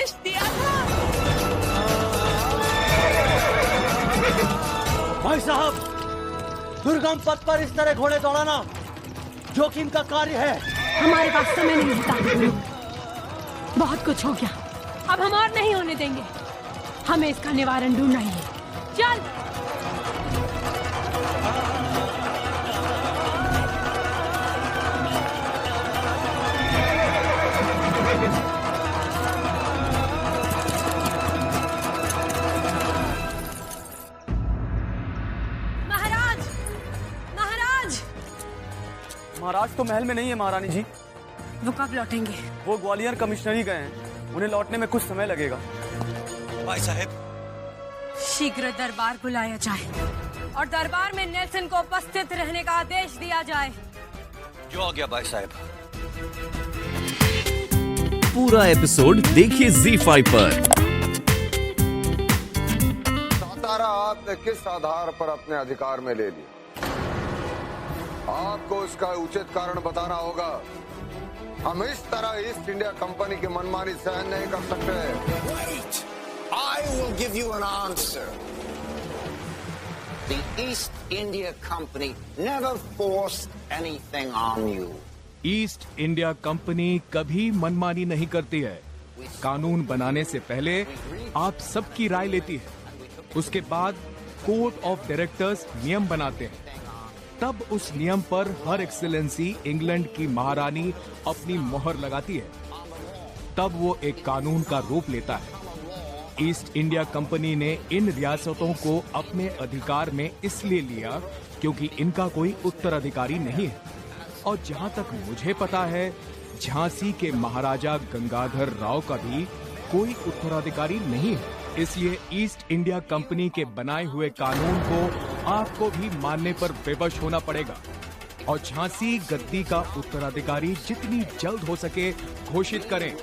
आदेश दिया था। भाई साहब, दुर्गम पथ पर इस तरह घोड़े दौड़ाना जोखिम का कार्य है। हमारे पास समय नहीं होता गुरु। बहुत कुछ हो गया, अब हम और नहीं होने देंगे। हमें इसका निवारण ढूंढना ही है। चल। महाराज, महाराज। महाराज तो महल में नहीं है महारानी जी। वो कब लौटेंगे? वो ग्वालियर कमिश्नरी गए हैं, उन्हें लौटने में कुछ समय लगेगा। भाई साहब, शीघ्र दरबार बुलाया जाए और दरबार में नेल्सन को उपस्थित रहने का आदेश दिया जाए। जो हो गया भाई साहब। पूरा एपिसोड देखिए ZEE5 पर। सातारा आपने किस आधार पर अपने अधिकार में ले लिया? आपको इसका उचित कारण बताना होगा। हम इस तरह ईस्ट इंडिया कंपनी की मनमानी सहन नहीं कर सकते। Wait, I will give you an answer. The East India Company never forced anything on you. East India company कभी मनमानी नहीं करती है। कानून बनाने से पहले आप सबकी राय लेती है, उसके बाद कोर्ट ऑफ डायरेक्टर्स नियम बनाते हैं, तब उस नियम पर हर एक्सीलेंसी इंग्लैंड की महारानी अपनी मोहर लगाती है, तब वो एक कानून का रूप लेता है। ईस्ट इंडिया कंपनी ने इन रियासतों को अपने अधिकार में इसलिए लिया क्योंकि इनका कोई उत्तराधिकारी नहीं है, और जहां तक मुझे पता है झांसी के महाराजा गंगाधर राव का भी कोई उत्तराधिकारी नहीं है। इसलिए ईस्ट इंडिया कंपनी के बनाए हुए कानून को आपको भी मानने पर विवश होना पड़ेगा और झांसी गद्दी का उत्तराधिकारी जितनी जल्द हो सके घोषित करें,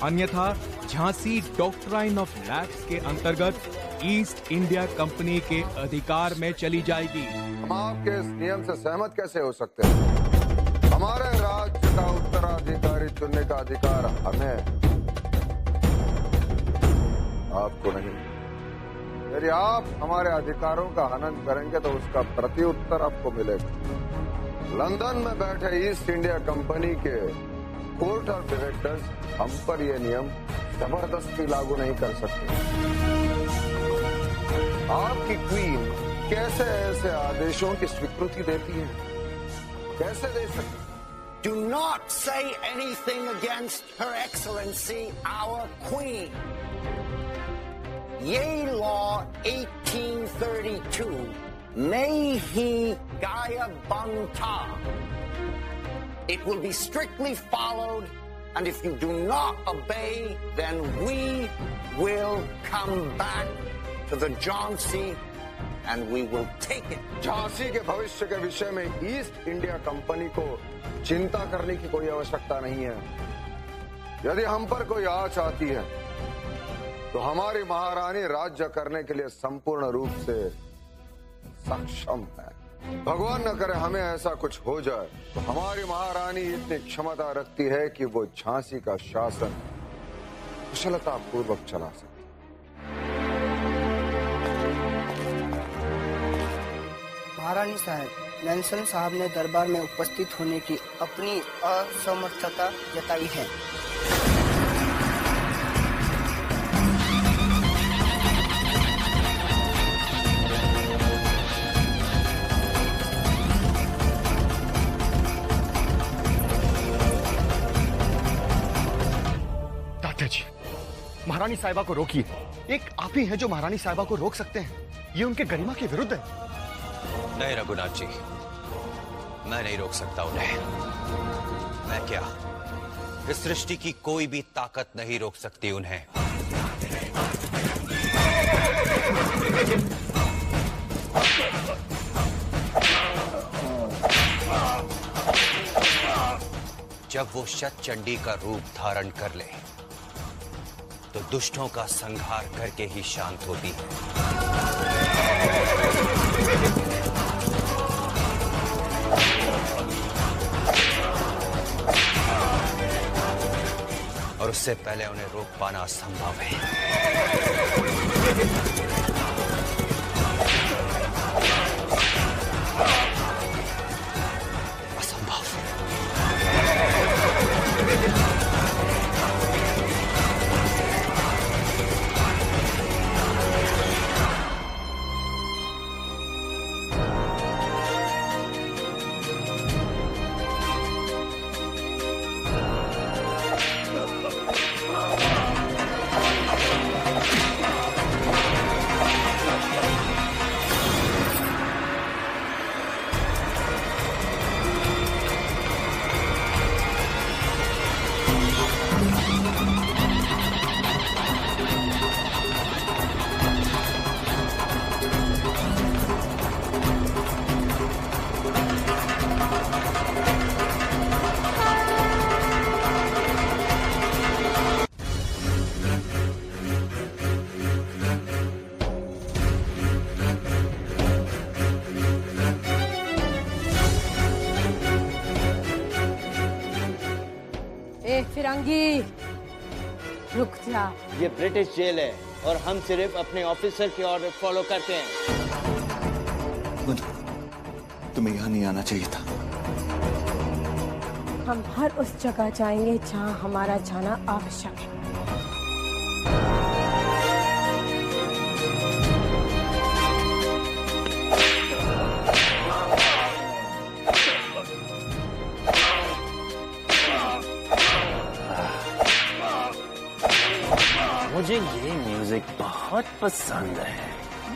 अन्यथा झांसी डॉक्ट्राइन ऑफ लैप्स के अंतर्गत ईस्ट इंडिया कंपनी के अधिकार में चली जाएगी। हम आपके इस नियम से सहमत कैसे हो सकते हैं? हमारे राज्य का उत्तराधिकारी चुनने का अधिकार हमें, आपको नहीं। यदि आप हमारे अधिकारों का हनन करेंगे तो उसका प्रत्युत्तर आपको मिलेगा। लंदन में बैठे ईस्ट इंडिया कंपनी के कोर्ट ऑफ डायरेक्टर्स हम पर यह नियम जबरदस्ती लागू नहीं कर सकते। आपकी क्वीन कैसे ऐसे आदेशों की स्वीकृति देती है? कैसे दे सकते? Do not say anything against Her Excellency, our Queen. Yea Law 1832, Mehi Gaya Banta. It will be strictly followed, and if you do not obey, then we will come back to the Jhansi and we will take it. Jhansi के भविष्य के विषय में east India company को चिंता करने की कोई आवश्यकता नहीं है। यदि हम पर कोई आँच आती है तो हमारी महारानी राज्य करने के लिए संपूर्ण रूप से सक्षम है। भगवान न करे हमें ऐसा कुछ हो जाए तो हमारी महारानी इतनी क्षमता रखती है कि वो झांसी का शासन कुशलता पूर्वक चला सके। महारानी साहब, नेल्सन साहब ने दरबार में उपस्थित होने की अपनी असमर्थता जताई है। दादाजी, महारानी साहिबा को रोकिए। एक आप ही हैं जो महारानी साहिबा को रोक सकते हैं। ये उनके गरिमा के विरुद्ध है। नहीं रघुनाथ जी, मैं नहीं रोक सकता उन्हें। मैं क्या, इस सृष्टि की कोई भी ताकत नहीं रोक सकती उन्हें। जब वो शतचंडी का रूप धारण कर ले तो दुष्टों का संहार करके ही शांत होती है। और उससे पहले उन्हें रोक पाना असंभव है। असंभव। फिरंगी, रुक जा। ये ब्रिटिश जेल है और हम सिर्फ अपने ऑफिसर के ऑर्डर फॉलो करते हैं। तुम्हें यहाँ नहीं आना चाहिए था। हम हर उस जगह जाएंगे जहाँ हमारा जाना आवश्यक है। मुझे ये म्यूजिक बहुत पसंद है।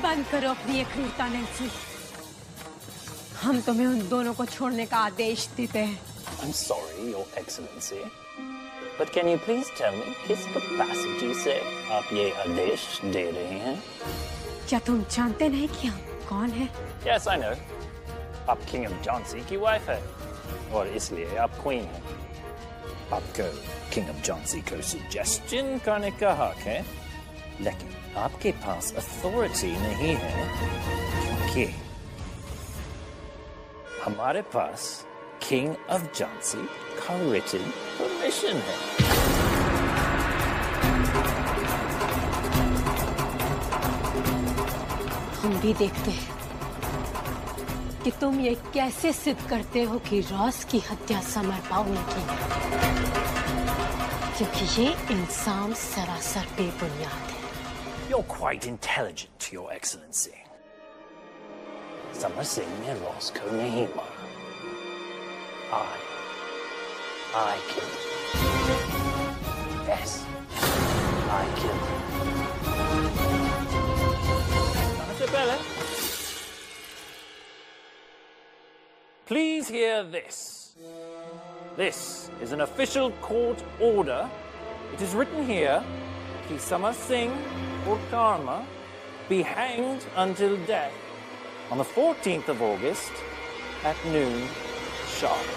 बंद करो अपनी ये क्रूरता नैन्सी। हम तुम्हें उन दोनों को छोड़ने का आदेश देते हैं। I'm sorry, Your Excellency, but can you please tell me किस कैपेसिटी से आप ये आदेश दे रहे हैं? क्या तुम जानते नहीं कि हम कौन हैं? Yes, I know. आप किंग ऑफ जॉन्सी की वाइफ है और इसलिए आप क्वीन हैं। आपको किंग ऑफ जॉन्सी को सजेशन करने का हक है, लेकिन आपके पास अथॉरिटी नहीं है क्योंकि हमारे पास किंग ऑफ जॉन्सी का रिटन परमिशन है। हम भी देखते हैं कि तुम ये कैसे सिद्ध करते हो कि रॉस की हत्या समर पाओ ने की, क्योंकि ये इल्जाम सरासर बेबुनियाद है। You're quite intelligent, Your Excellency. Samar Singh ने रॉस को नहीं मारा। I killed him. Yes, I killed him. सबसे पहले, please hear this. This is an official court order. It is written here, कि Samar Singh or Karma be hanged until death on the 14th of August at noon sharp.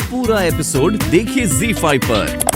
पूरा episode देखिए ZEE5 पर।